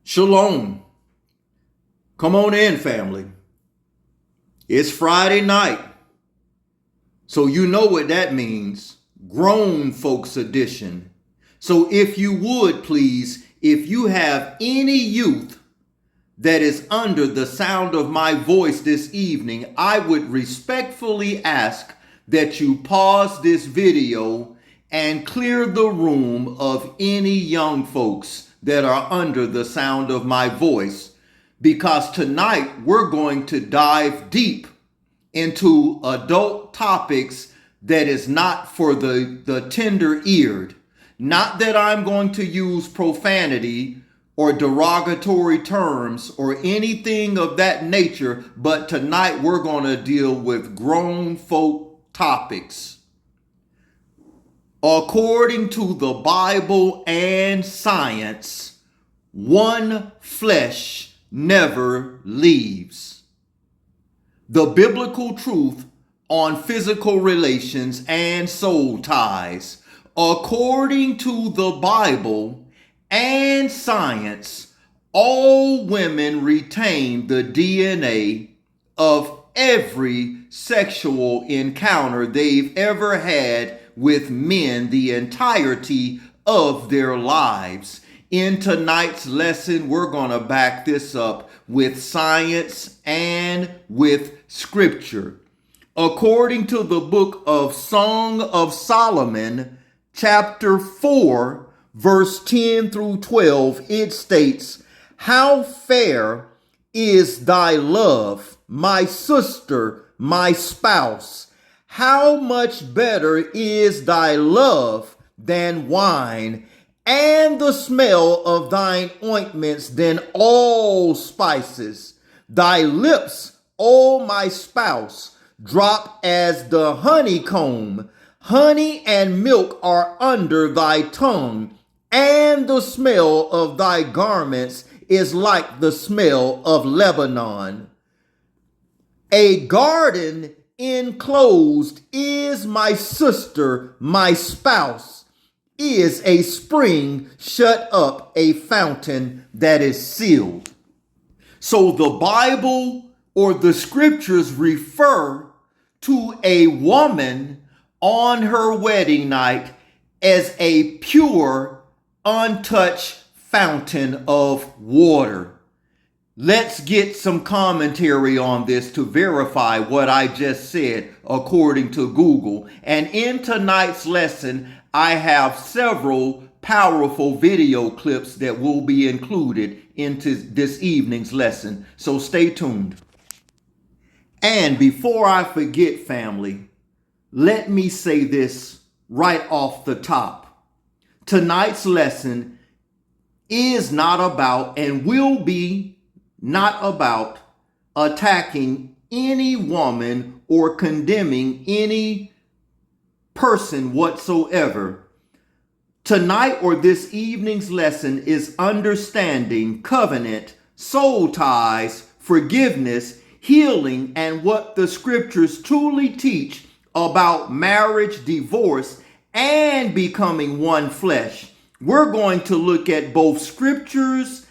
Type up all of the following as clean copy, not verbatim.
Shalom. Come on in, family. It's Friday night. So you know what that means. Grown folks edition. So if you would please, if you have any youth that is under the sound of my voice this evening, I would respectfully ask that you pause this video and clear the room of any young folks that are under the sound of my voice, because tonight we're going to dive deep into adult topics that is not for the tender-eared. Not that I'm going to use profanity or derogatory terms or anything of that nature, but tonight we're going to deal with grown folk topics. According to the Bible and science, one flesh never leaves. The biblical truth on physical relations and soul ties. According to the Bible and science, all women retain the DNA of every sexual encounter they've ever had with men the entirety of their lives. In tonight's lesson, we're going to back this up with science and with scripture. According to the book of Song of Solomon, chapter 4, verse 10 through 12, it states, "How fair is thy love, my sister, my spouse! How much better is thy love than wine, and the smell of thine ointments than all spices. Thy lips, O my spouse, drop as the honeycomb. Honey and milk are under thy tongue, and the smell of thy garments is like the smell of Lebanon. A garden enclosed is my sister, my spouse, is a spring shut up, a fountain that is sealed." So the Bible or the scriptures refer to a woman on her wedding night as a pure, untouched fountain of water. Let's get some commentary on this to verify what I just said according to Google. And in tonight's lesson, I have several powerful video clips that will be included into this evening's lesson. So stay tuned. And before I forget, family, let me say this right off the top. Tonight's lesson is not about and will be not about attacking any woman or condemning any person whatsoever. Tonight or this evening's lesson is understanding covenant, soul ties, forgiveness, healing, and what the scriptures truly teach about marriage, divorce, and becoming one flesh. We're going to look at both scriptures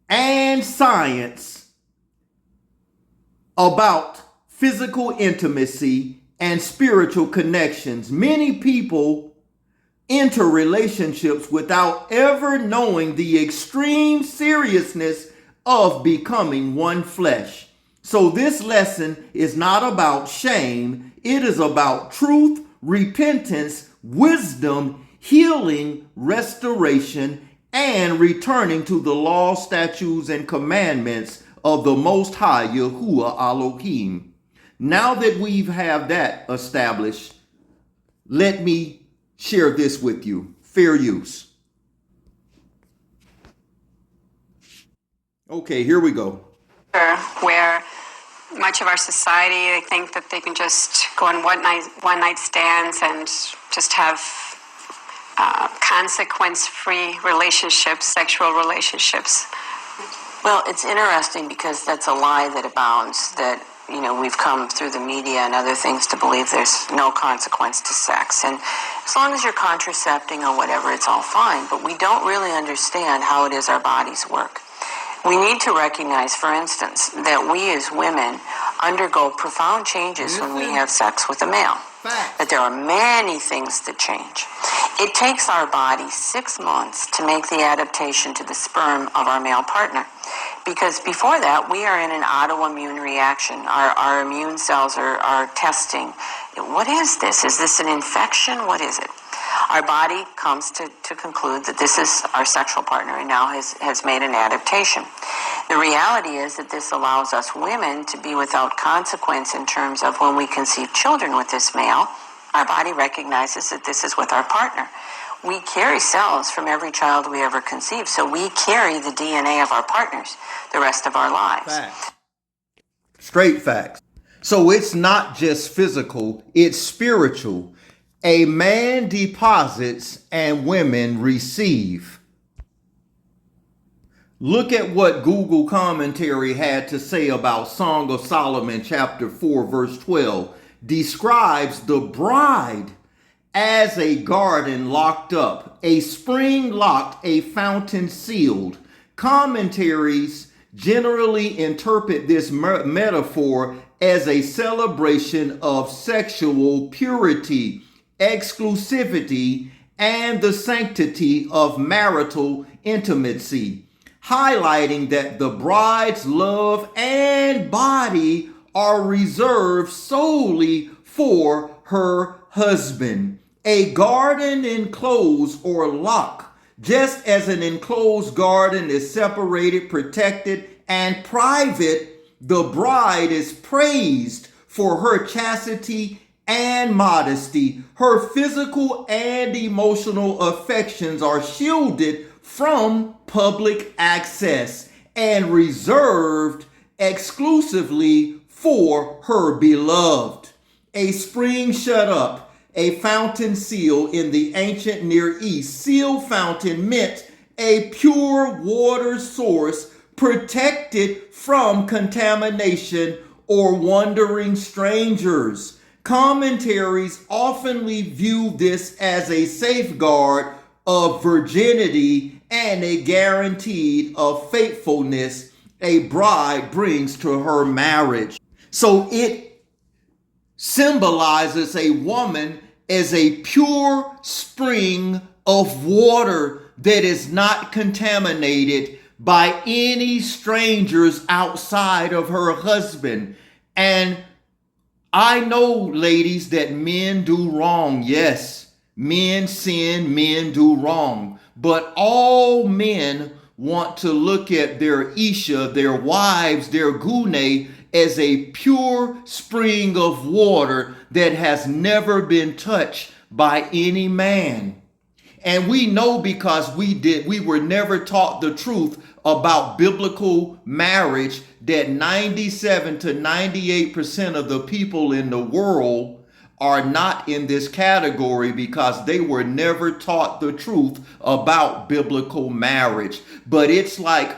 and science about physical intimacy and spiritual connections. Many people enter relationships without ever knowing the extreme seriousness of becoming one flesh. So this lesson is not about shame. It is about truth, repentance, wisdom, healing, restoration, and returning to the law, statutes, and commandments of the Most High Yahuwah Elohim. Now that we've have that established, let me share this with you. Fair use. Okay, here we go. Where much of our society, they think that they can just go on one night stands and just have consequence-free relationships, sexual relationships. Well, it's interesting because that's a lie that abounds, that, we've come through the media and other things to believe there's no consequence to sex. And as long as you're contracepting or whatever, it's all fine. But we don't really understand how it is our bodies work. We need to recognize, for instance, that we as women undergo profound changes when we have sex with a male. That there are many things that change. It takes our body 6 months to make the adaptation to the sperm of our male partner. Because before that, we are in an autoimmune reaction. Our immune cells are testing. What is this? Is this an infection? What is it? Our body comes to conclude that this is our sexual partner and now has made an adaptation. The reality is that this allows us women to be without consequence in terms of when we conceive children with this male, our body recognizes that this is with our partner. We carry cells from every child we ever conceive, so we carry the DNA of our partners the rest of our lives. Facts. Straight facts. So it's not just physical, it's spiritual. A man deposits and women receive. Look at what Google commentary had to say about Song of Solomon chapter 4 verse 12. Describes the bride as a garden locked up, a spring locked, a fountain sealed. Commentaries generally interpret this metaphor as a celebration of sexual purity, exclusivity, and the sanctity of marital intimacy, highlighting that the bride's love and body are reserved solely for her husband. A garden enclosed or locked, just as an enclosed garden is separated, protected, and private, the bride is praised for her chastity and modesty. Her physical and emotional affections are shielded from public access and reserved exclusively for her beloved. A spring shut up, a fountain seal in the ancient Near East. Seal fountain meant a pure water source protected from contamination or wandering strangers. Commentaries often view this as a safeguard of virginity and a guarantee of faithfulness a bride brings to her marriage. So it symbolizes a woman as a pure spring of water that is not contaminated by any strangers outside of her husband. And I know, ladies, that men do wrong. Yes, men sin, men do wrong. But all men want to look at their Isha, their wives, their Gune, as a pure spring of water that has never been touched by any man. And we know because we were never taught the truth about biblical marriage, that 97 to 98% of the people in the world are not in this category because they were never taught the truth about biblical marriage. But it's like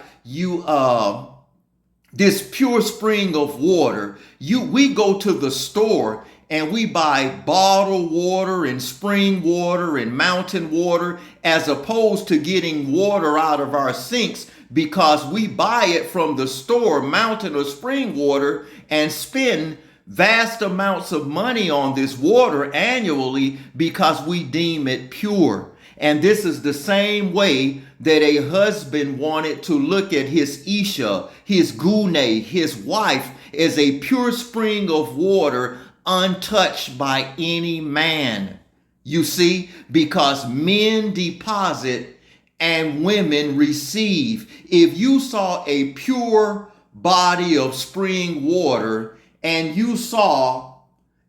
this pure spring of water. We go to the store and we buy bottled water and spring water and mountain water, as opposed to getting water out of our sinks, because we buy it from the store, mountain or spring water, and spend vast amounts of money on this water annually because we deem it pure. And this is the same way that a husband wanted to look at his Isha, his Gune, his wife, as a pure spring of water untouched by any man. You see, because men deposit and women receive. If you saw a pure body of spring water and you saw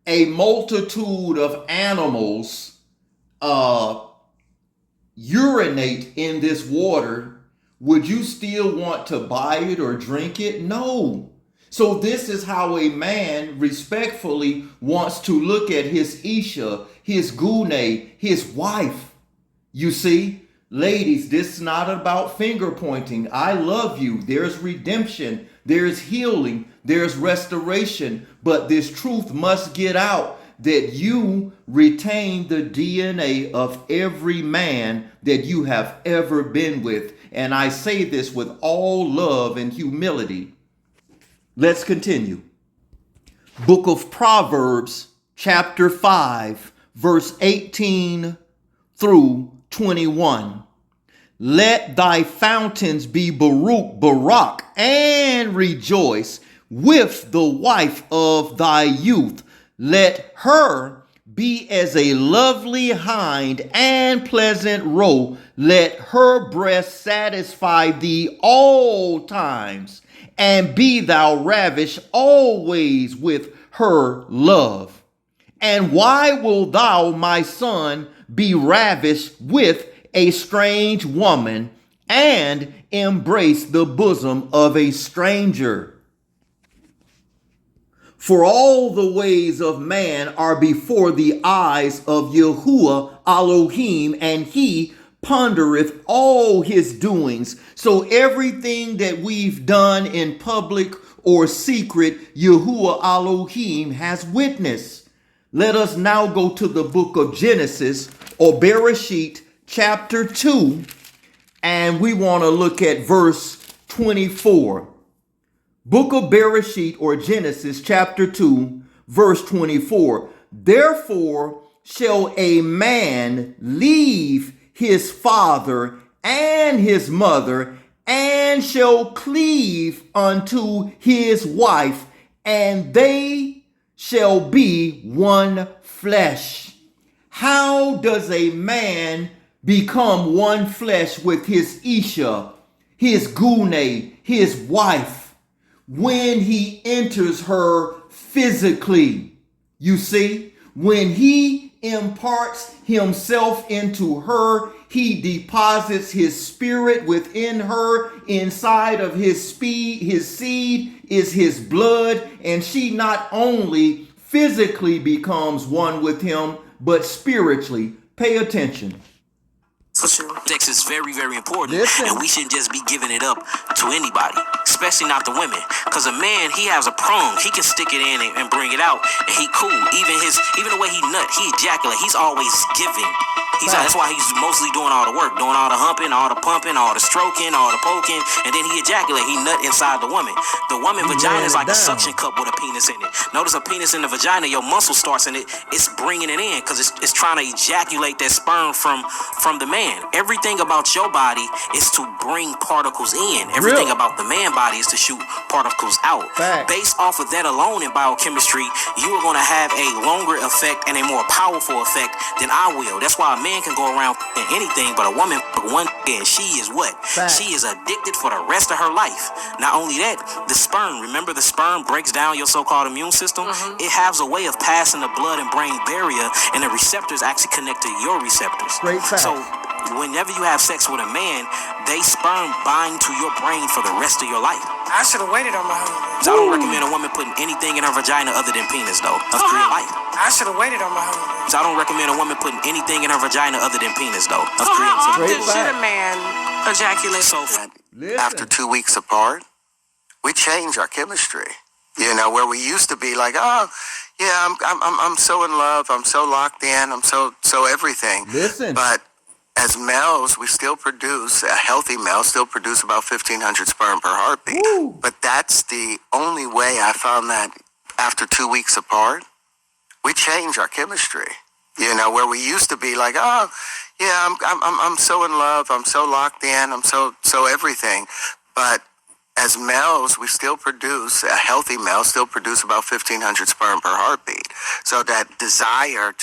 a multitude of animals urinate in this water, would you still want to buy it or drink it? No. So this is how a man respectfully wants to look at his Isha, his Gune, his wife. You see, ladies, this is not about finger pointing. I love you. There's redemption. There's healing. There's restoration. But this truth must get out, that you retain the DNA of every man that you have ever been with. And I say this with all love and humility. Let's continue. Book of Proverbs, chapter 5, verse 18 through 21. Let thy fountains be Barak, and rejoice with the wife of thy youth. Let her be as a lovely hind and pleasant roe. Let her breast satisfy thee all times, and be thou ravished always with her love. And why wilt thou, my son, be ravished with a strange woman, and embrace the bosom of a stranger? For all the ways of man are before the eyes of Yahuwah Elohim, and he pondereth all his doings. So everything that we've done in public or secret, Yahuwah Elohim has witnessed. Let us now go to the book of Genesis, or Bereshit, chapter 2, and we want to look at verse 24. Book of Bereshit, or Genesis, chapter 2, verse 24. Therefore shall a man leave his father and his mother, and shall cleave unto his wife, and they shall be one flesh. How does a man become one flesh with his Isha, his Gune, his wife? When he enters her physically. You see, when he imparts himself into her, he deposits his spirit within her. Inside of his seed is his blood, and she not only physically becomes one with him, but spiritually. Pay attention. Sex is very, very important. And we shouldn't just be giving it up to anybody, especially not the women. Because a man, he has a prong. He can stick it in and bring it out, and he cool. Even the way he nut, he ejaculate. He's always giving. That's why he's mostly doing all the work, doing all the humping, all the pumping, all the stroking, all the poking, and then he ejaculate. He nut inside the woman. The woman vagina is like a suction cup with a penis in it. Notice a penis in the vagina, your muscle starts in it. It's bringing it in because it's trying to ejaculate that sperm from the man. Everything about your body is to bring particles in. Everything about the man body is to shoot particles out. Based off of that alone in biochemistry, you are going to have a longer effect and a more powerful effect than I will. That's why a man can go around anything, but a woman one, and she is what? She is addicted for the rest of her life. Not only that, the sperm, remember the sperm breaks down your so-called immune system? It has a way of passing the blood and brain barrier, and the receptors actually connect to your receptors. So whenever you have sex with a man, they sperm bind to your brain for the rest of your life. I should have waited on my husband. So I don't recommend a woman putting anything in her vagina other than penis, though. Of creating life. I should have waited on my husband. So I don't recommend a woman putting anything in her vagina other than penis, though. Of creating Should a man ejaculate? So after 2 weeks apart, we change our chemistry. You know, where we used to be like, oh, yeah, I'm so in love, I'm so locked in, I'm so everything. But as males, we still produce, a healthy male still produce about 1,500 sperm per heartbeat. But that's the only way I found that after 2 weeks apart, we change our chemistry. You know, where we used to be like, oh, yeah, I'm so in love, I'm so locked in, I'm so everything. But as males, we still produce, a healthy male still produce about 1,500 sperm per heartbeat. So that desire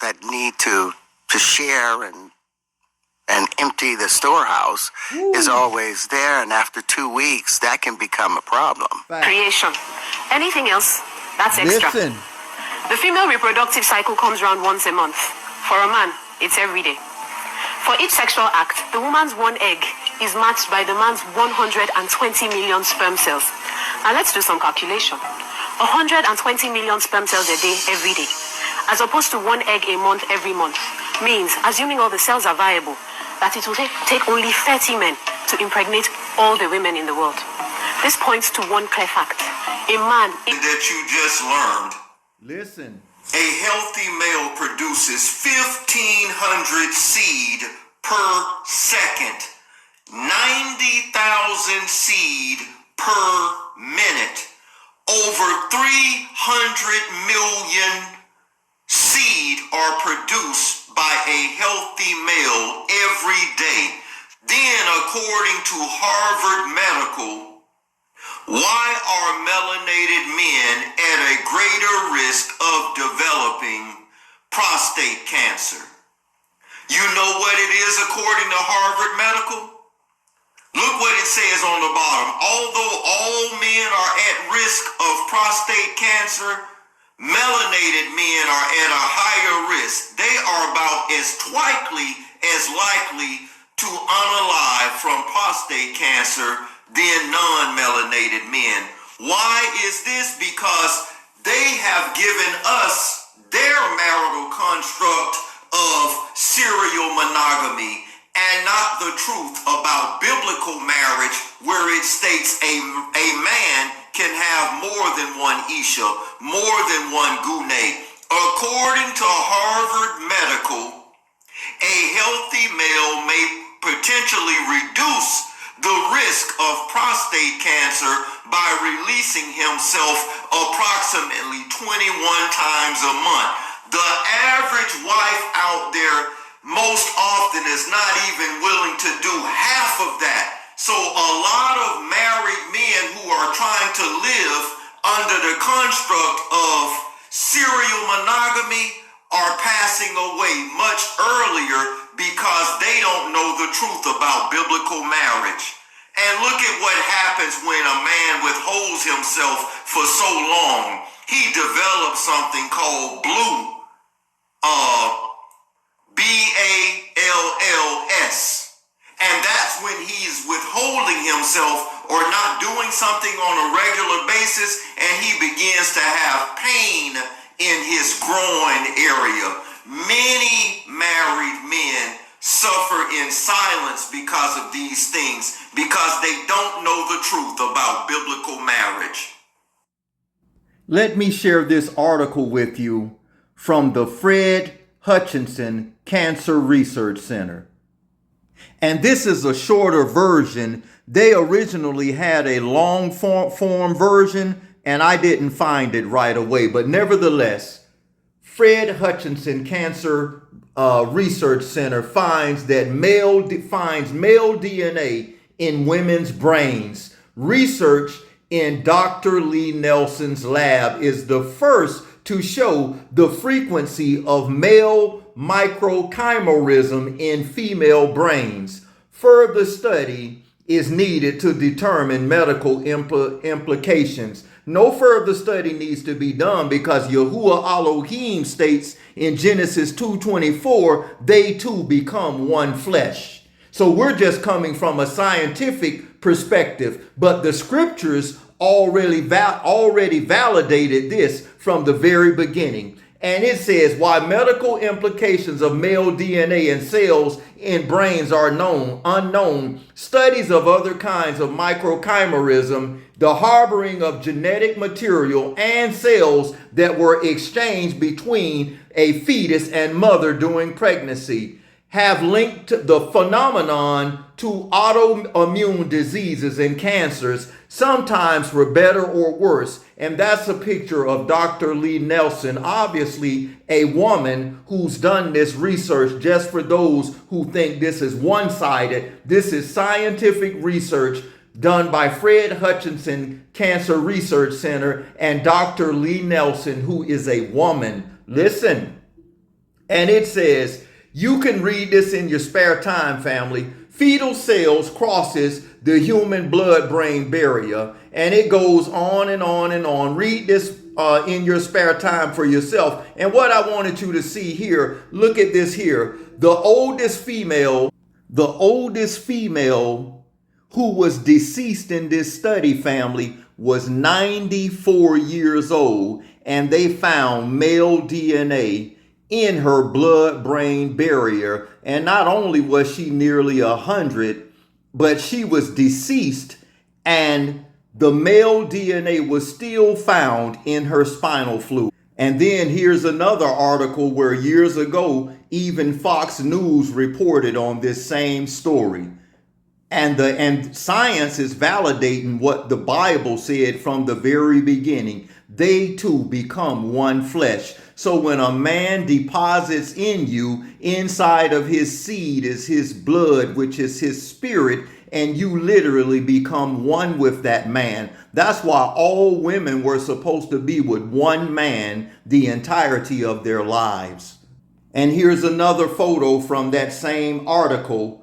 that need to share and empty the storehouse is always there, and after 2 weeks, that can become a problem. Creation. Anything else, that's extra. The female reproductive cycle comes around once a month. For a man, it's every day. For each sexual act, the woman's one egg is matched by the man's 120 million sperm cells. Now let's do some calculation. 120 million sperm cells a day, every day, as opposed to one egg a month, every month, means, assuming all the cells are viable, that it will take only 30 men to impregnate all the women in the world. This points to one clear fact. A man... that you just learned. Listen. A healthy male produces 1,500 seed per second, 90,000 seed per minute, over 300 million seed are produced by a healthy male every day. Then, according to Harvard Medical, why are melanated men at a greater risk of developing prostate cancer? You know what it is according to Harvard Medical? Look what it says on the bottom. Although all men are at risk of prostate cancer, melanated men are at a higher risk. They are about as likely to unalive from prostate cancer than non-melanated men. Why is this? Because they have given us their marital construct of serial monogamy and not the truth about biblical marriage, where it states a man can have more than one isha, more than one gune. According to Harvard Medical, a healthy male may potentially reduce the risk of prostate cancer by releasing himself approximately 21 times a month. The average wife out there most often is not even willing to do half of that. So a lot of married men who are trying to live under the construct of serial monogamy are passing away much earlier because they don't know the truth about biblical marriage. And look at what happens when a man withholds himself for so long. He develops something called BALLS. And that's when he's withholding himself or not doing something on a regular basis, and he begins to have pain in his groin area. Many married men suffer in silence because of these things, because they don't know the truth about biblical marriage. Let me share this article with you from the Fred Hutchinson Cancer Research Center. And this is a shorter version. They originally had a long form version, and I didn't find it right away. But nevertheless, Fred Hutchinson Cancer Research Center finds male DNA in women's brains. Research in Dr. Lee Nelson's lab is the first to show the frequency of male microchimerism in female brains. Further study is needed to determine medical implications. No further study needs to be done because Yahuwah Elohim states in Genesis 2:24, they two become one flesh. So we're just coming from a scientific perspective, but the scriptures already validated this from the very beginning. And it says, while medical implications of male DNA and cells in brains are unknown, studies of other kinds of microchimerism, the harboring of genetic material and cells that were exchanged between a fetus and mother during pregnancy, have linked the phenomenon to autoimmune diseases and cancers, sometimes for better or worse. And that's a picture of Dr. Lee Nelson, obviously a woman who's done this research. Just for those who think this is one-sided, this is scientific research done by Fred Hutchinson Cancer Research Center and Dr. Lee Nelson, who is a woman. Listen, and it says, you can read this in your spare time, family. Fetal cells crosses the human blood-brain barrier, and it goes on and on and on. Read this in your spare time for yourself. And what I wanted you to see here, look at this here. The oldest female who was deceased in this study, family, was 94 years old, and they found male DNA in her blood-brain barrier. And not only was she nearly 100, but she was deceased, and the male DNA was still found in her spinal fluid. And then here's another article where years ago, even Fox News reported on this same story. And science is validating what the Bible said from the very beginning. They two become one flesh. So when a man deposits in you, inside of his seed is his blood, which is his spirit, and you literally become one with that man. That's why all women were supposed to be with one man the entirety of their lives. And here's another photo from that same article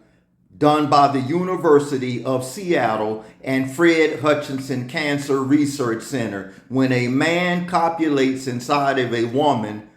done by the University of Seattle and Fred Hutchinson Cancer Research Center. When a man copulates inside of a woman,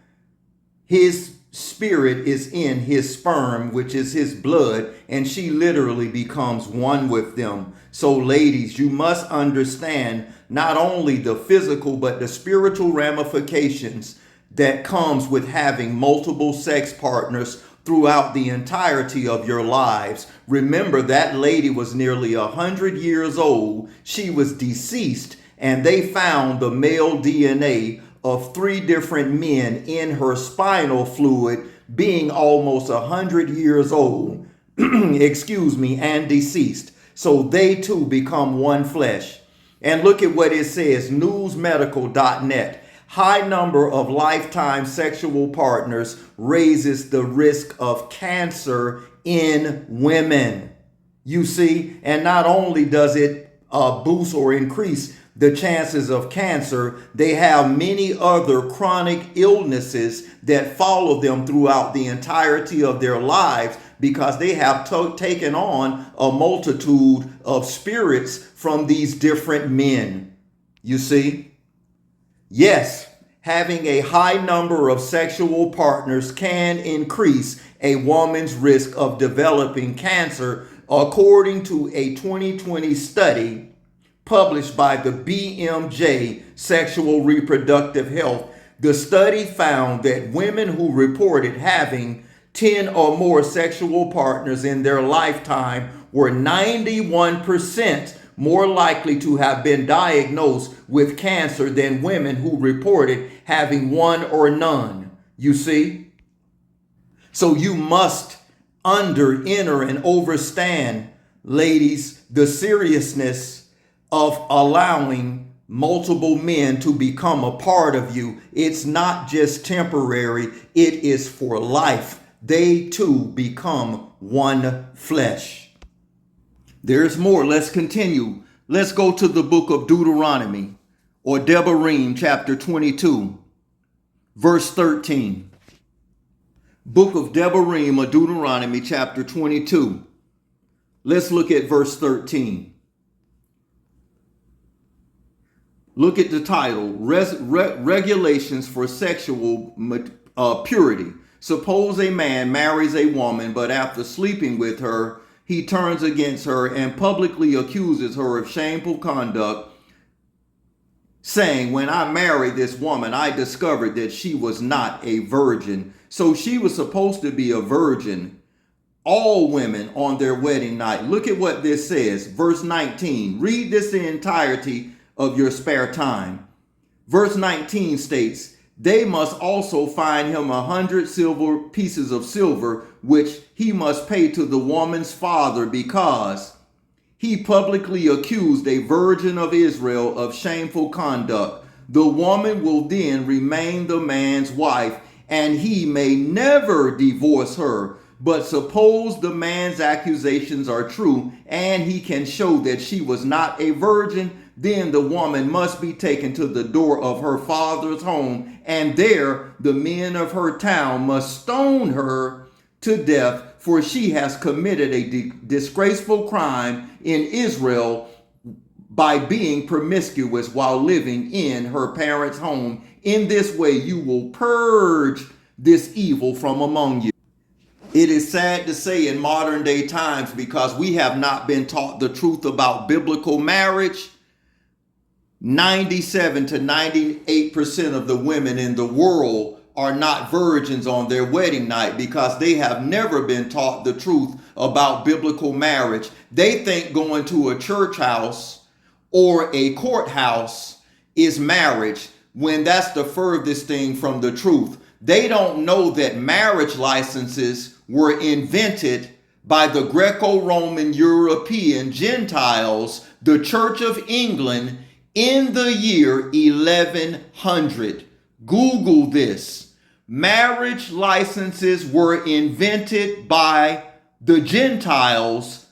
his spirit is in his sperm, which is his blood, and she literally becomes one with them. So ladies, you must understand not only the physical, but the spiritual ramifications that comes with having multiple sex partners throughout the entirety of your lives. Remember, that lady was nearly 100 years old. She was deceased, and they found the male DNA of 3 different men in her spinal fluid, being almost 100 years old, and deceased. So they too become one flesh. And look at what it says, newsmedical.net. High number of lifetime sexual partners raises the risk of cancer in women. You see, and not only does it boost or increase the chances of cancer, they have many other chronic illnesses that follow them throughout the entirety of their lives because they have taken on a multitude of spirits from these different men. You see? Yes, having a high number of sexual partners can increase a woman's risk of developing cancer, according to a 2020 study published by the BMJ Sexual Reproductive Health. The study found that women who reported having 10 or more sexual partners in their lifetime were 91% more likely to have been diagnosed with cancer than women who reported having one or none. You see? So you must enter, and understand, ladies, the seriousness of allowing multiple men to become a part of you. It's not just temporary, it is for life. They too become one flesh. There's more. Let's continue. Let's go to the book of Deuteronomy, or Devarim, chapter 22, verse 13. Book of Devarim, or Deuteronomy, chapter 22. Let's look at verse 13. Look at the title, Regulations for Sexual Purity. Suppose a man marries a woman, but after sleeping with her, he turns against her and publicly accuses her of shameful conduct, saying, when I married this woman, I discovered that she was not a virgin. So she was supposed to be a virgin, all women on their wedding night. Look at what this says, verse 19. Read this in entirety of your spare time. Verse 19 states, they must also fine him 100 silver pieces of silver, which he must pay to the woman's father, because he publicly accused a virgin of Israel of shameful conduct. The woman will then remain the man's wife, and he may never divorce her. But suppose the man's accusations are true, and he can show that she was not a virgin, then the woman must be taken to the door of her father's home, and there the men of her town must stone her to death, for she has committed a disgraceful crime in Israel by being promiscuous while living in her parents' home. In this way you will purge this evil from among you. It is sad to say in modern day times, because we have not been taught the truth about biblical marriage, 97 to 98% of the women in the world are not virgins on their wedding night because they have never been taught the truth about biblical marriage. They think going to a church house or a courthouse is marriage, when that's the furthest thing from the truth. They don't know that marriage licenses were invented by the Greco-Roman European Gentiles, the Church of England, in the year 1100. Google this. Marriage licenses were invented by the Gentiles,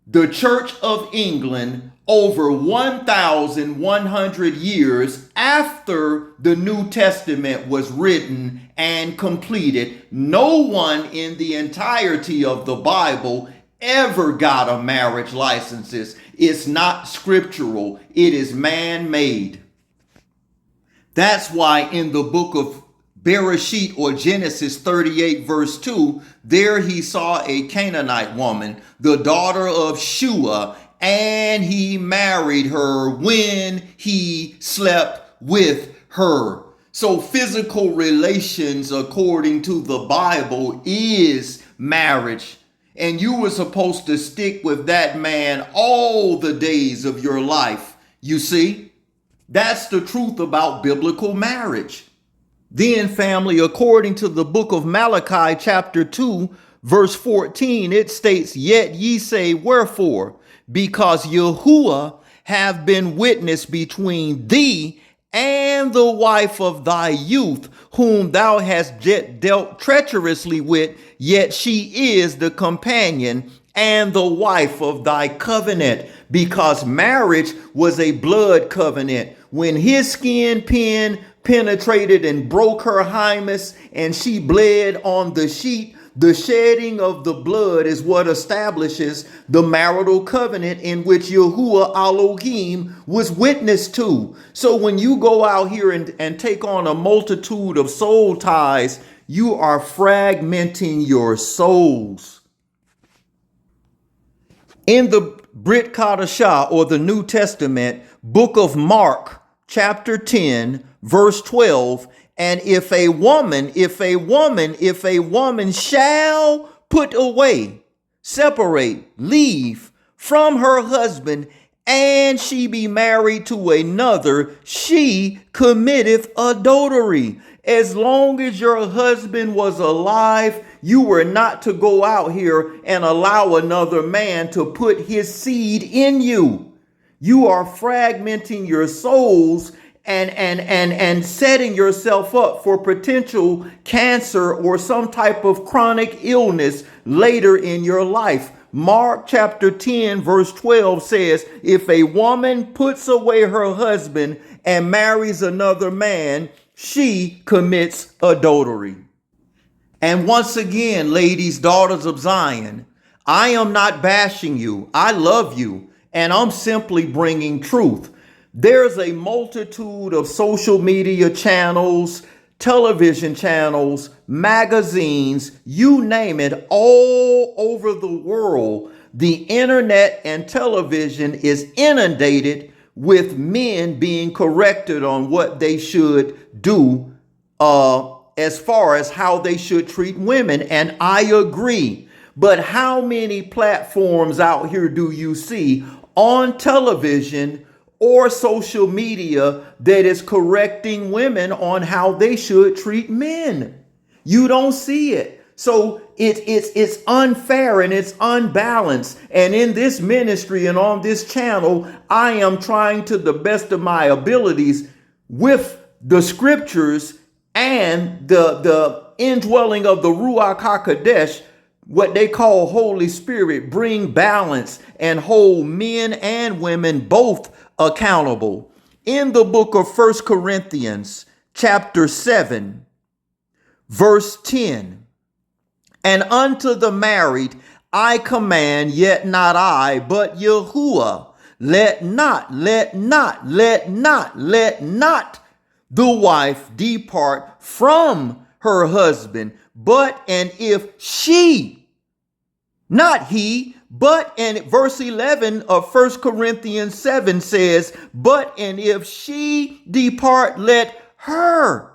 the Church of England, over 1,100 years after the New Testament was written and completed. No one in the entirety of the Bible ever got a marriage license. It's not scriptural. It is man-made. That's why in the book of Bereshit, or Genesis 38 verse 2, there he saw a Canaanite woman, the daughter of Shua, and he married her when he slept with her. So physical relations, according to the Bible, is marriage. And you were supposed to stick with that man all the days of your life. You see, that's the truth about biblical marriage. Then, family, according to the book of Malachi, chapter 2, verse 14, it states, "Yet ye say, wherefore? Because Yahuwah have been witness between thee and the wife of thy youth, whom thou hast dealt treacherously with, yet she is the companion and the wife of thy covenant." Because marriage was a blood covenant. When his skin penetrated and broke her hymen, and she bled on the sheet, the shedding of the blood is what establishes the marital covenant in which Yahuwah Elohim was witness to. So when you go out here and take on a multitude of soul ties, you are fragmenting your souls. In the Brit Kadashah, or the New Testament, book of Mark, chapter 10, verse 12, "And if a woman shall put away, separate, leave from her husband, and she be married to another, she committeth adultery." As long as your husband was alive, you were not to go out here and allow another man to put his seed in you. You are fragmenting your souls and setting yourself up for potential cancer or some type of chronic illness later in your life. Mark chapter 10 verse 12 says, "If a woman puts away her husband and marries another man, she commits adultery." And once again, ladies, daughters of Zion, I am not bashing you. I love you, and I'm simply bringing truth. There's a multitude of social media channels, television channels, magazines, you name it, all over the world. The internet and television is inundated with men being corrected on what they should do as far as how they should treat women. And I agree. But how many platforms out here do you see on television or social media that is correcting women on how they should treat men? You don't see it. So it's unfair and it's unbalanced. And in this ministry and on this channel, I am trying to the best of my abilities with the scriptures and the indwelling of the Ruach HaKodesh, what they call Holy Spirit, bring balance and hold men and women both accountable. In the book of 1 Corinthians chapter 7, verse 10, "And unto the married I command, yet not I, but Yahuwah, let not the wife depart from her husband, but and if she," not he, but, and verse 11 of 1 Corinthians 7 says, "But and if she depart, let her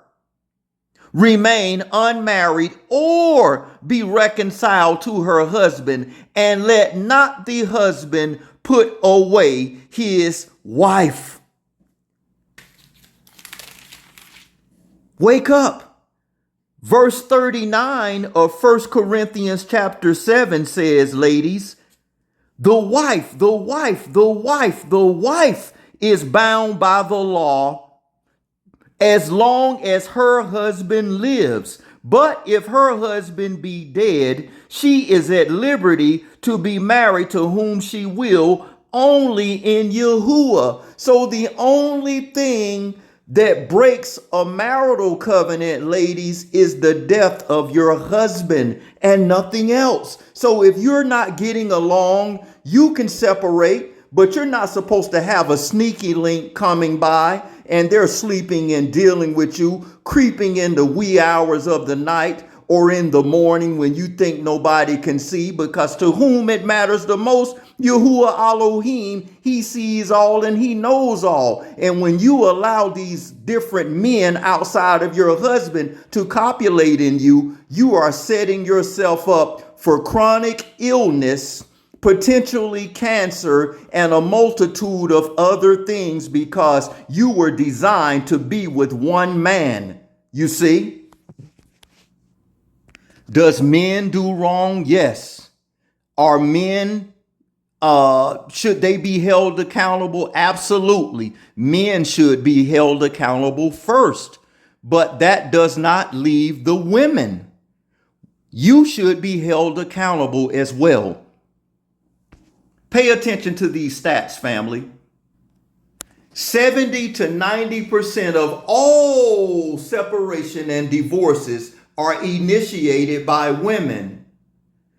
remain unmarried or be reconciled to her husband, and let not the husband put away his wife." Wake up. Verse 39 of 1 Corinthians chapter 7 says, ladies, the wife is bound by the law as long as her husband lives. But if her husband be dead, she is at liberty to be married to whom she will, only in Yahuwah. So the only thing that breaks a marital covenant, ladies, is the death of your husband and nothing else. So if you're not getting along, you can separate, but you're not supposed to have a sneaky link coming by and they're sleeping and dealing with you, creeping in the wee hours of the night or in the morning when you think nobody can see, because to whom it matters the most, Yahuwah Elohim, he sees all and he knows all. And when you allow these different men outside of your husband to copulate in you, you are setting yourself up for chronic illness, potentially cancer, and a multitude of other things, because you were designed to be with one man. You see? Does men do wrong? Yes. Are men, should they be held accountable? Absolutely. Men should be held accountable first, but that does not leave the women. You should be held accountable as well. Pay attention to these stats, family. 70 to 90% of all separation and divorces are initiated by women.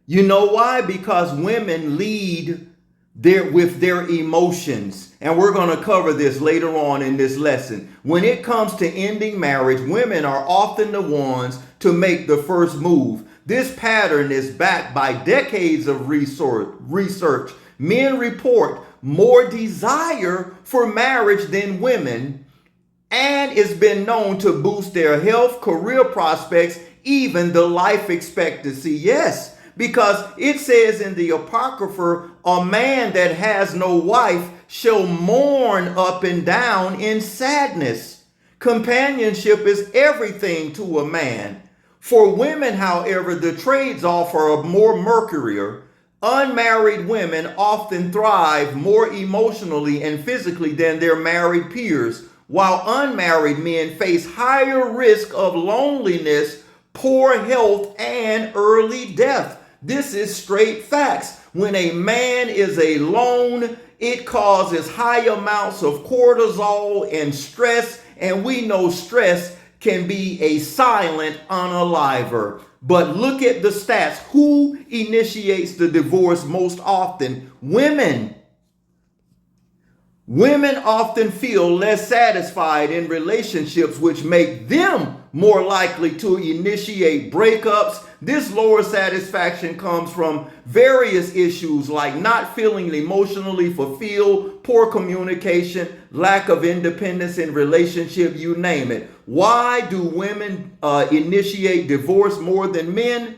You know why? Because women lead with their emotions. And we're going to cover this later on in this lesson. When it comes to ending marriage, women are often the ones to make the first move. This pattern is backed by decades of research. Men report more desire for marriage than women, and it's been known to boost their health, career prospects, even the life expectancy. Yes, because it says in the Apocrypha, a man that has no wife shall mourn up and down in sadness. Companionship is everything to a man. For women, however, the trades offer more mercurial. Unmarried women often thrive more emotionally and physically than their married peers, while unmarried men face higher risk of loneliness, poor health, and early death. This is straight facts. When a man is alone, it causes high amounts of cortisol and stress, and we know stress can be a silent unaliver. But look at the stats. Who initiates the divorce most often? Women. Women often feel less satisfied in relationships, which make them more likely to initiate breakups. This lower satisfaction comes from various issues like not feeling emotionally fulfilled, poor communication, lack of independence in relationship, you name it. Why do women initiate divorce more than men?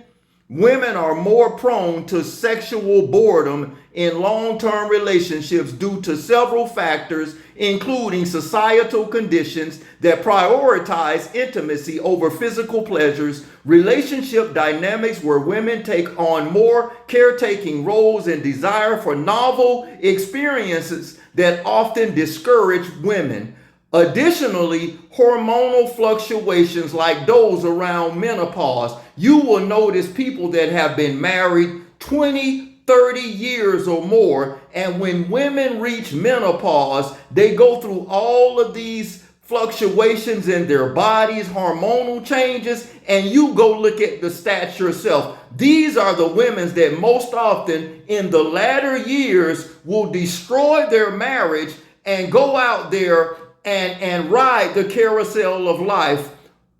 Women are more prone to sexual boredom in long-term relationships due to several factors, including societal conditions that prioritize intimacy over physical pleasures, relationship dynamics where women take on more caretaking roles, and desire for novel experiences that often discourage women. Additionally, hormonal fluctuations like those around menopause. You will notice people that have been married 20, 30 years or more, and when women reach menopause, they go through all of these fluctuations in their bodies, hormonal changes, and you go look at the stats yourself. These are the women that most often in the latter years will destroy their marriage and go out there and ride the carousel of life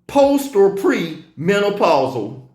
post or pre-menopausal.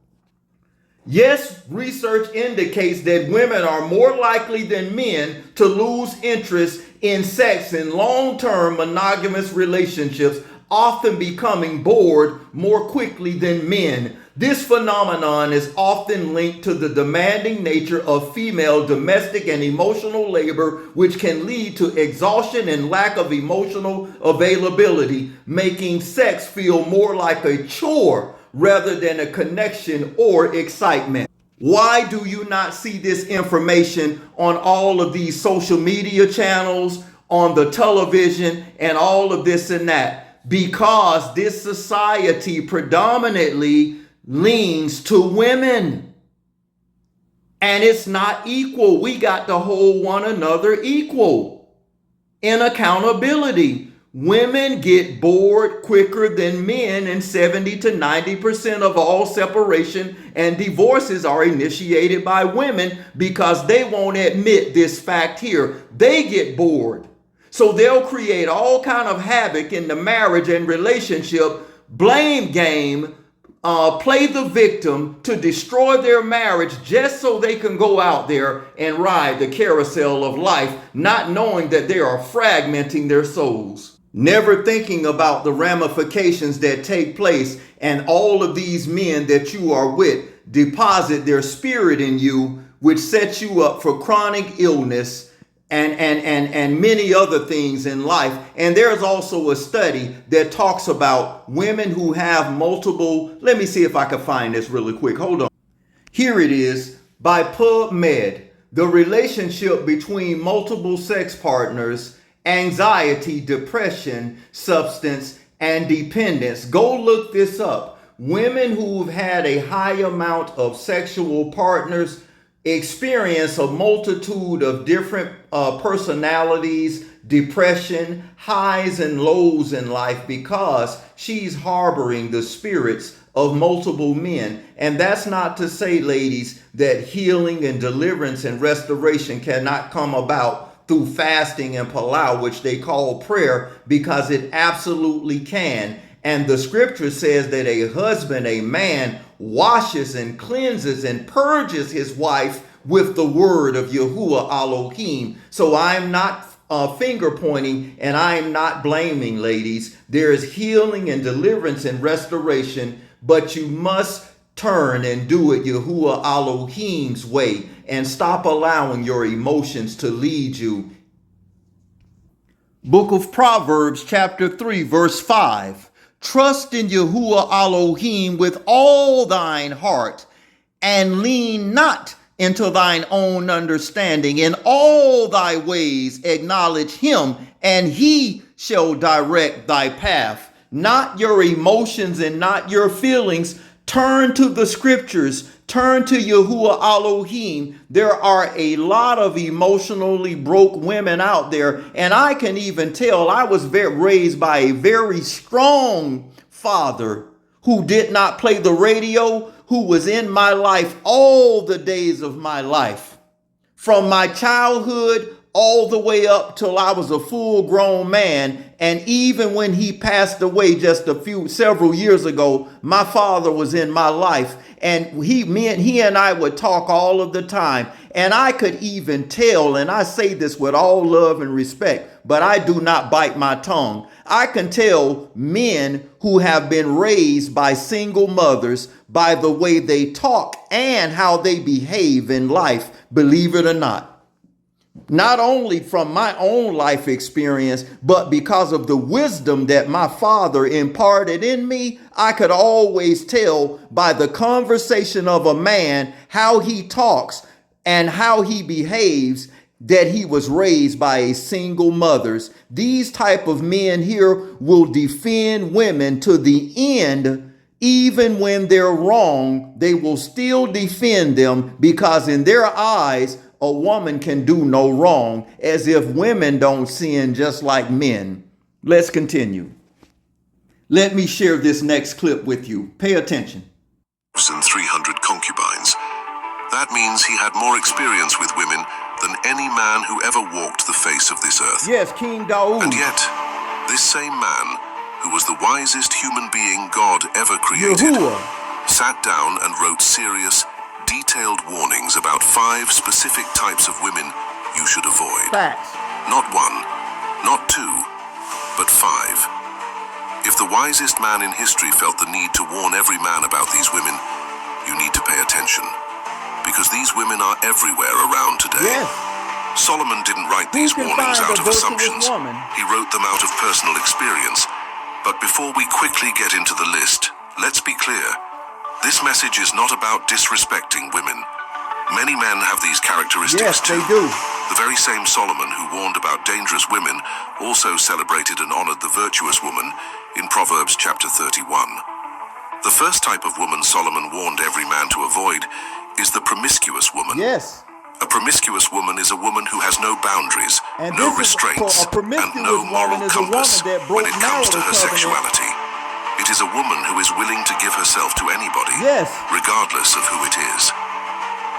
Yes, research indicates that women are more likely than men to lose interest in sex in long-term monogamous relationships, often becoming bored more quickly than men. This phenomenon is often linked to the demanding nature of female domestic and emotional labor, which can lead to exhaustion and lack of emotional availability, making sex feel more like a chore rather than a connection or excitement. Why do you not see this information on all of these social media channels, on the television, and all of this and that? Because this society predominantly leans to women. And it's not equal. We got to hold one another equal in accountability. Women get bored quicker than men, and 70 to 90% of all separation and divorces are initiated by women because they won't admit this fact here. They get bored. So they'll create all kind of havoc in the marriage and relationship, blame game, play the victim to destroy their marriage just so they can go out there and ride the carousel of life, not knowing that they are fragmenting their souls, never thinking about the ramifications that take place. And all of these men that you are with deposit their spirit in you, which sets you up for chronic illness and many other things in life. And there's also a study that talks about women who have multiple, let me see if I can find this really quick. Hold on. Here it is by PubMed. The relationship between multiple sex partners, anxiety, depression, substance, and dependence. Go look this up. Women who've had a high amount of sexual partners experience a multitude of different personalities, depression, highs and lows in life because she's harboring the spirits of multiple men. And that's not to say, ladies, that healing and deliverance and restoration cannot come about through fasting and palau, which they call prayer, because it absolutely can. And the scripture says that a husband, a man, washes and cleanses and purges his wife with the word of Yahuwah Elohim. So I'm not finger pointing and I'm not blaming, ladies. There is healing and deliverance and restoration, but you must turn and do it Yahuwah Elohim's way and stop allowing your emotions to lead you. Book of Proverbs, chapter 3, verse 5. Trust in Yahuwah Elohim with all thine heart, and lean not into thine own understanding. In all thy ways acknowledge him, and he shall direct thy path. Not your emotions and not your feelings. Turn to the scriptures. Turn to Yahuwah Elohim. There are a lot of emotionally broke women out there. And I can even tell I was raised by a very strong father who did not play the radio, who was in my life all the days of my life. From my childhood all the way up till I was a full grown man. And even when he passed away just several years ago, my father was in my life. And he and I would talk all of the time. And I could even tell, and I say this with all love and respect, but I do not bite my tongue. I can tell men who have been raised by single mothers by the way they talk and how they behave in life, believe it or not. Not only from my own life experience, but because of the wisdom that my father imparted in me, I could always tell by the conversation of a man how he talks and how he behaves that he was raised by a single mother. These type of men here will defend women to the end. Even when they're wrong, they will still defend them because in their eyes, a woman can do no wrong, as if women don't sin just like men. Let's continue. Let me share this next clip with you. Pay attention. And 300 concubines. That means he had more experience with women than any man who ever walked the face of this earth. Yes, King Daoud. And yet, this same man, who was the wisest human being God ever created, sat down and wrote serious, detailed warnings about 5 specific types of women you should avoid. Facts. Not 1, not 2, but 5. If the the wisest man in history felt the need to warn every man about these women, you need to pay attention. Because these women are everywhere around today. Yes. Solomon didn't write these warnings out of assumptions. He wrote them out of personal experience. But before we quickly get into the list, let's be clear. This message is not about disrespecting women. Many men have these characteristics too. Yes, they do. The very same Solomon who warned about dangerous women also celebrated and honored the virtuous woman in Proverbs chapter 31. The first type of woman Solomon warned every man to avoid is the promiscuous woman. Yes. A promiscuous woman is a woman who has no boundaries, And no restraints, and no moral compass when it comes to her sexuality. It is a woman who is willing to give herself to anybody, regardless of who it is.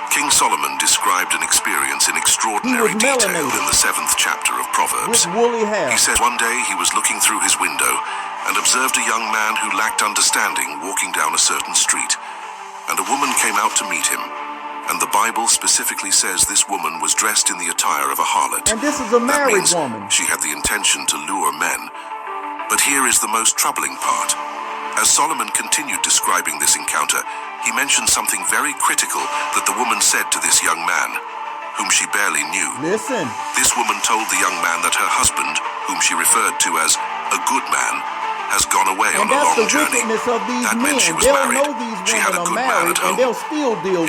King Solomon described an experience in extraordinary detail in the 7th chapter of Proverbs. He said one day he was looking through his window and observed a young man who lacked understanding walking down a certain street, and a woman came out to meet him. And the Bible specifically says this woman was dressed in the attire of a harlot. And this is a married woman. She had the intention to lure men. But here is the most troubling part. As Solomon continued describing this encounter, he mentioned something very critical that the woman said to this young man, whom she barely knew. Listen. This woman told the young man that her husband, whom she referred to as a good man, has gone away on a long journey. That meant she was married. She had a good man at home.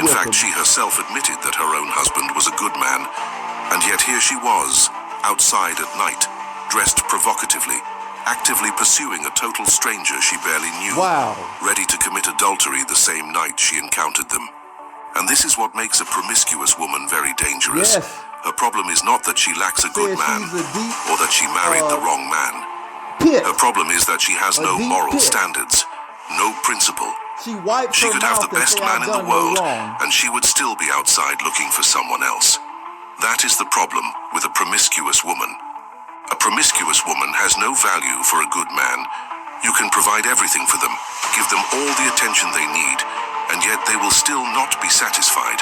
In fact, she herself admitted that her own husband was a good man, and yet here she was, outside at night, dressed provocatively, actively pursuing a total stranger she barely knew, ready to commit adultery the same night she encountered them. And this is what makes a promiscuous woman very dangerous. Her problem is not that she lacks a good man, or that she married the wrong man. Her problem is that she has no moral standards, no principle. She could have the best man in the world, and she would still be outside looking for someone else. That is the problem with a promiscuous woman. A promiscuous woman has no value for a good man. You can provide everything for them, give them all the attention they need, and yet they will still not be satisfied.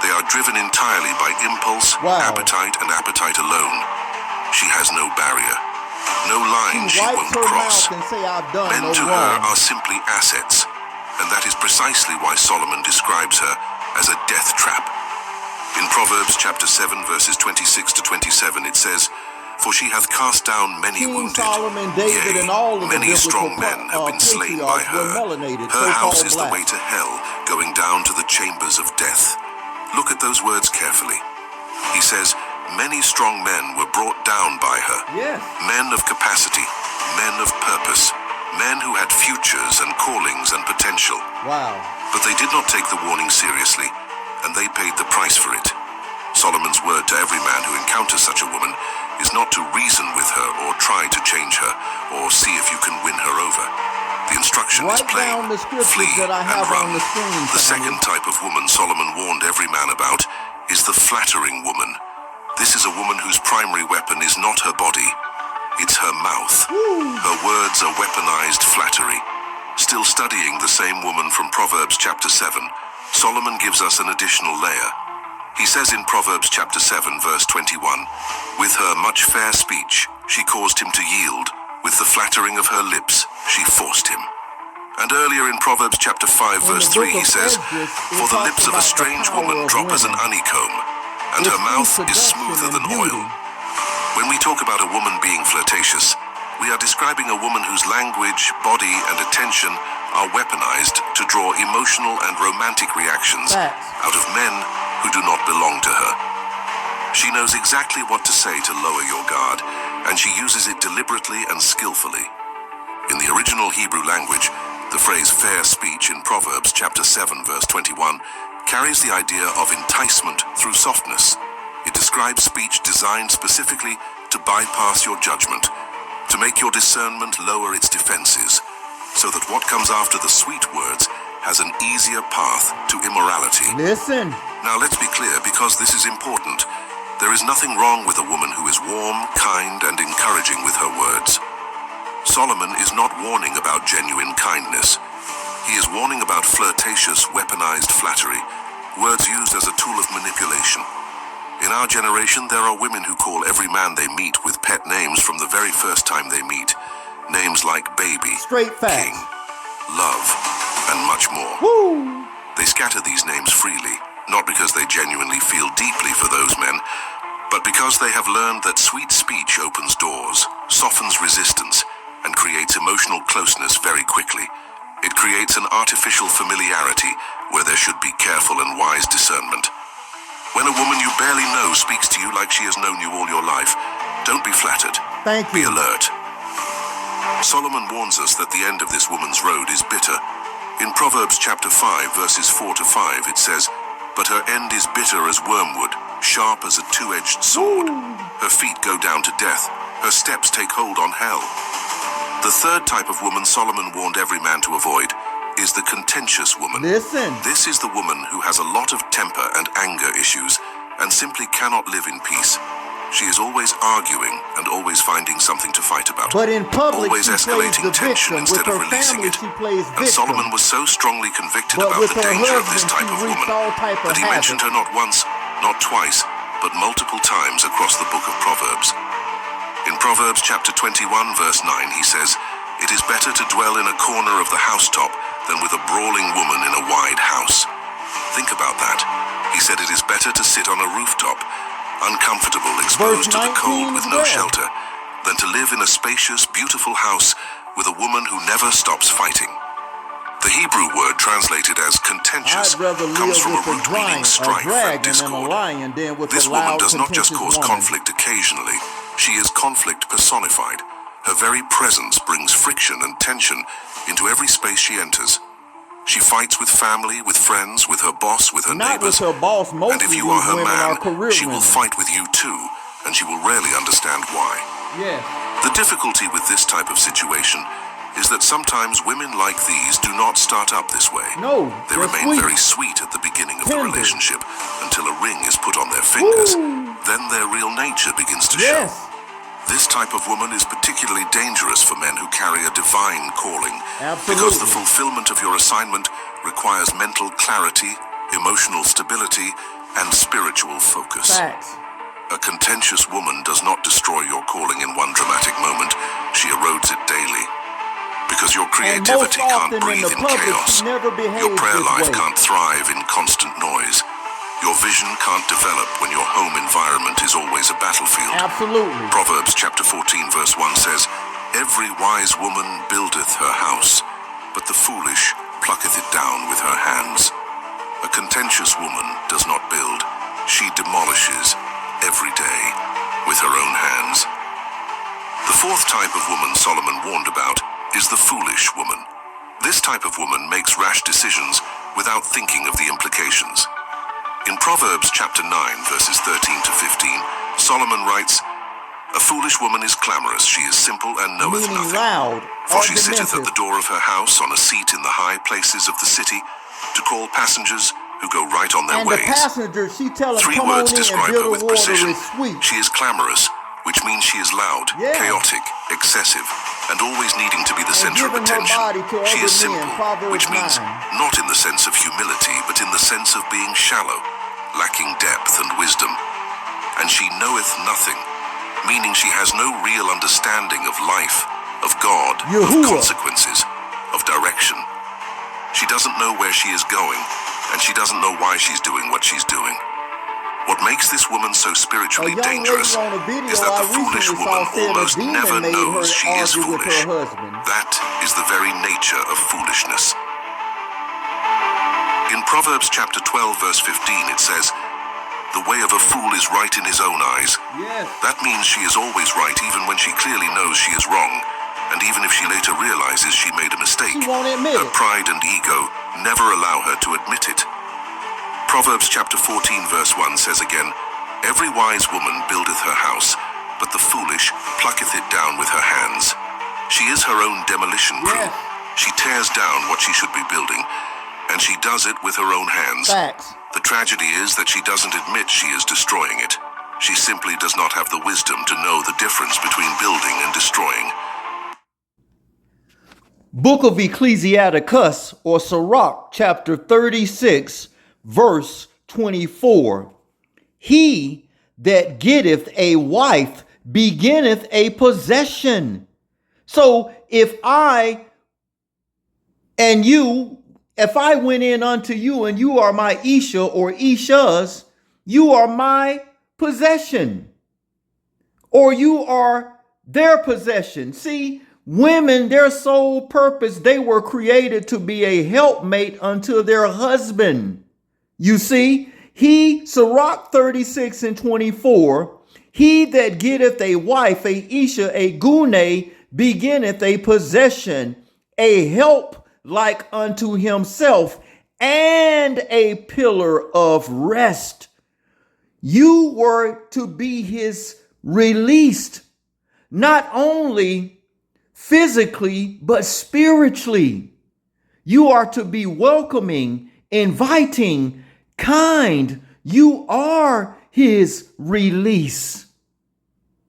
They are driven entirely by impulse, appetite, and appetite alone. She has no barrier. No line she won't cross. Men to her are simply assets, and that is precisely why Solomon describes her as a death trap. In Proverbs chapter 7 verses 26 to 27 it says, "For she hath cast down many wounded, yea, many strong men have been slain by her. Her house is the way to hell, going down to the chambers of death." Look at those words carefully. He says, many strong men were brought down by her. Men of capacity, men of purpose, men who had futures and callings and potential. But they did not take the warning seriously, and they paid the price for it. Solomon's word to every man who encounters such a woman is not to reason with her or try to change her or see if you can win her over. The instruction is plain: flee and run. The second type of woman Solomon warned every man about is the flattering woman. This is a woman whose primary weapon is not her body, it's her mouth. Her words are weaponized flattery. Still studying the same woman from Proverbs chapter 7, Solomon gives us an additional layer. He says in Proverbs chapter 7 verse 21, "With her much fair speech she caused him to yield, with the flattering of her lips she forced him." And earlier in Proverbs chapter 5 verse 3 he says, "For the lips of a strange woman drop as an honeycomb, and her mouth is smoother than oil." When we talk about a woman being flirtatious, we are describing a woman whose language, body, and attention are weaponized to draw emotional and romantic reactions out of men who do not belong to her. She knows exactly what to say to lower your guard, and she uses it deliberately and skillfully. In the original Hebrew language, the phrase fair speech in Proverbs chapter 7 verse 21 carries the idea of enticement through softness. It describes speech designed specifically to bypass your judgment, to make your discernment lower its defenses, so that what comes after the sweet words has an easier path to immorality. Now let's be clear, because this is important. There is nothing wrong with a woman who is warm, kind, and encouraging with her words. Solomon is not warning about genuine kindness. He is warning about flirtatious, weaponized flattery, words used as a tool of manipulation. In our generation, there are women who call every man they meet with pet names from the very first time they meet. Names like baby, Straight facts. king, love, and much more. Woo! They scatter these names freely, not because they genuinely feel deeply for those men, but because they have learned that sweet speech opens doors, softens resistance, and creates emotional closeness very quickly. It creates an artificial familiarity where there should be careful and wise discernment. When a woman you barely know speaks to you like she has known you all your life, don't be flattered. Thank you. Be alert. Solomon warns us that the end of this woman's road is bitter. In Proverbs chapter 5, verses 4 to 5, it says, "But her end is bitter as wormwood, sharp as a two-edged sword. Her feet go down to death. Her steps take hold on hell." The third type of woman Solomon warned every man to avoid is the contentious woman. Listen. This is the woman who has a lot of temper and anger issues and simply cannot live in peace. She is always arguing and always finding something to fight about. But in public, always she plays escalating the tension victim. instead With of her releasing family, it. she plays And victim. Solomon was so strongly convicted But about with the her danger of this husband, type she of reaps woman all type of that he mentioned her havoc. not once, not twice, but multiple times across the book of Proverbs. In Proverbs chapter 21, verse 9, he says, "It is better to dwell in a corner of the housetop than with a brawling woman in a wide house." Think about that. He said it is better to sit on a rooftop, uncomfortable, exposed to the cold with no shelter, than to live in a spacious, beautiful house with a woman who never stops fighting. The Hebrew word translated as contentious I'd rather comes live from a with root meaning a strife and dragon and a discord. lion than with This a woman loud, does not just contentious cause woman. conflict occasionally, she is conflict personified. Her very presence brings friction and tension into every space she enters. She fights with family, with friends, with her boss, with her Not neighbors. with her boss. Most And if of you these are her women are man, career she will women. fight with you too, and she will rarely understand why. Yes. The difficulty with this type of situation is that sometimes women like these do not start up this way. No, They they're remain sweet. very sweet at the beginning of the Tender. relationship until a ring is put on their fingers. Woo. Then their real nature begins to Yes. show. This type of woman is particularly dangerous for men who carry a divine calling. Absolutely. Because the fulfillment of your assignment requires mental clarity, emotional stability, and spiritual focus. Facts. A contentious woman does not destroy your calling in one dramatic moment. She erodes it daily. Because your creativity and most can't often breathe in the public, chaos. she never behaves Your prayer this life way. can't thrive in constant noise. Your vision can't develop when your home environment is always a battlefield. Absolutely. Proverbs chapter 14 verse 1 says, "Every wise woman buildeth her house, but the foolish plucketh it down with her hands." A contentious woman does not build. She demolishes every day with her own hands. The fourth type of woman Solomon warned about is the foolish woman. This type of woman makes rash decisions without thinking of the implications. In Proverbs chapter 9, verses 13 to 15, Solomon writes, "A foolish woman is clamorous, she is simple and knoweth Meaning nothing. loud, For she sitteth at the argumentative. door of her house on a seat in the high places of the city, to call passengers who go right on their And the ways." passenger, she tell him, Three come words on in and describe her bitter with water precision. is sweet. She is clamorous, which means she is loud, Yeah. chaotic, excessive, and always needing to be the center of giving her attention. body to She other is men, simple, Proverbs which means 9. not in the sense of humility, but in the sense of being shallow, lacking depth and wisdom. And she knoweth nothing, meaning she has no real understanding of life, of God, Yahuwah. of consequences, of direction. She doesn't know where she is going, and she doesn't know why she's doing what she's doing. What makes this woman so spiritually A young dangerous lady on a video is that I the foolish recently woman saw said a almost demon never made her knows she is argue with foolish. her husband. That is the very nature of foolishness. In Proverbs chapter 12, verse 15, it says, "The way of a fool is right in his own eyes." Yes. That means she is always right even when she clearly knows she is wrong, and even if she later realizes she made a mistake. She won't admit Her it. pride and ego never allow her to admit it. Proverbs chapter 14 verse 1 says again, "Every wise woman buildeth her house, but the foolish plucketh it down with her hands." She is her own demolition crew. Yes. She tears down what she should be building, and she does it with her own hands. Facts. The tragedy is that she doesn't admit she is destroying it. She simply does not have the wisdom to know the difference between building and destroying. Book of Ecclesiasticus, or Sirach, chapter 36, verse 24. He that getteth a wife beginneth a possession. So if I went in unto you and you are my Isha or Ishas, you are my possession, or you are their possession. See, women, their sole purpose, they were created to be a helpmate unto their husband. You see, Sirach 36 and 24, he that getteth a wife, a Isha, a Gune, beginneth a possession, a help like unto himself, and a pillar of rest. You were to be his released, not only physically, but spiritually. You are to be welcoming, inviting, kind. You are his release.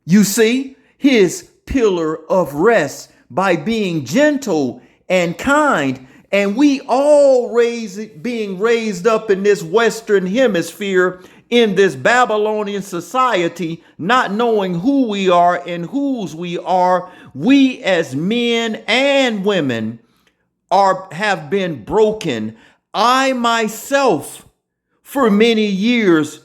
You see, his pillar of rest by being gentle and kind. And we all being raised up in this Western hemisphere, in this Babylonian society, not knowing who we are and whose we are, we as men and women have been broken. I myself, for many years,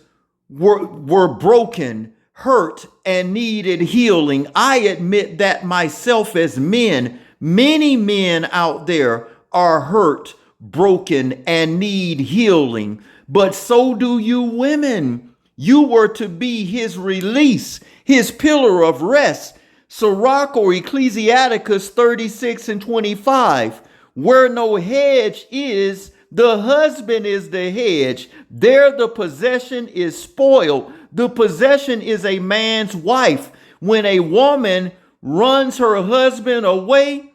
were broken, hurt, and needed healing. I admit that myself as men. Many men out there are hurt, broken, and need healing. But so do you women. You were to be his release, his pillar of rest. Sirach or Ecclesiasticus 36 and 25. Where no hedge is, the husband is the hedge. There the possession is spoiled. The possession is a man's wife. When a woman runs her husband away,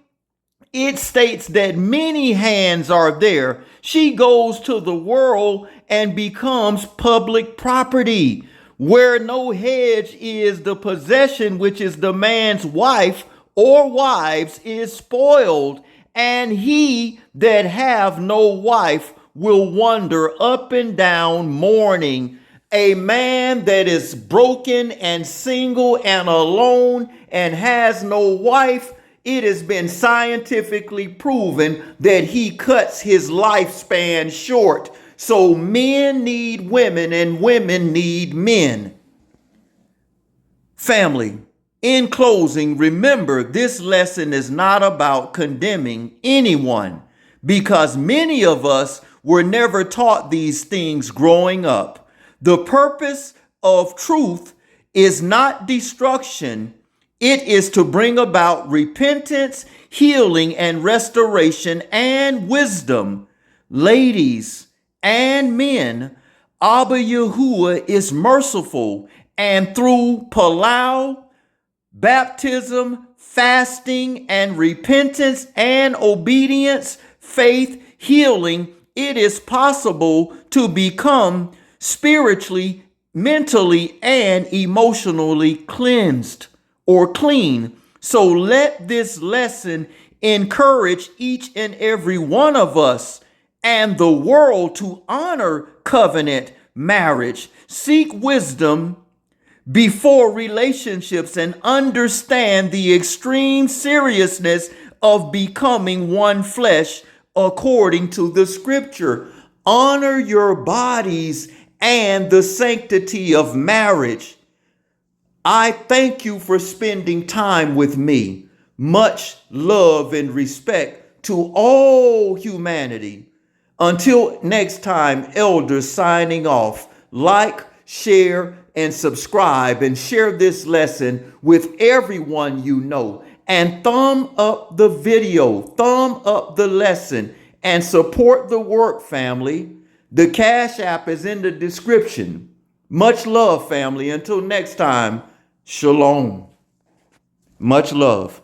it states that many hands are there. She goes to the world and becomes public property. Where no hedge is, the possession, which is the man's wife or wives, is spoiled. And he that have no wife will wander up and down mourning. A man that is broken and single and alone and has no wife, it has been scientifically proven that he cuts his lifespan short. So men need women and women need men. Family, in closing, remember this lesson is not about condemning anyone, because many of us were never taught these things growing up. The purpose of truth is not destruction. It is to bring about repentance, healing, and restoration and wisdom. Ladies and men, Abba Yahuwah is merciful, and through palau, baptism, fasting, and repentance and obedience, faith, healing, it is possible to become spiritually, mentally, and emotionally cleansed or clean. So let this lesson encourage each and every one of us and the world to honor covenant marriage, seek wisdom before relationships, and understand the extreme seriousness of becoming one flesh according to the scripture. Honor your bodies and the sanctity of marriage. I thank you for spending time with me. Much love and respect to all humanity. Until next time, elders signing off. Like, share, and subscribe, and share this lesson with everyone you know. And thumb up the video, thumb up the lesson, and support the work, family. The Cash App is in the description. Much love, family. Until next time, shalom. Much love.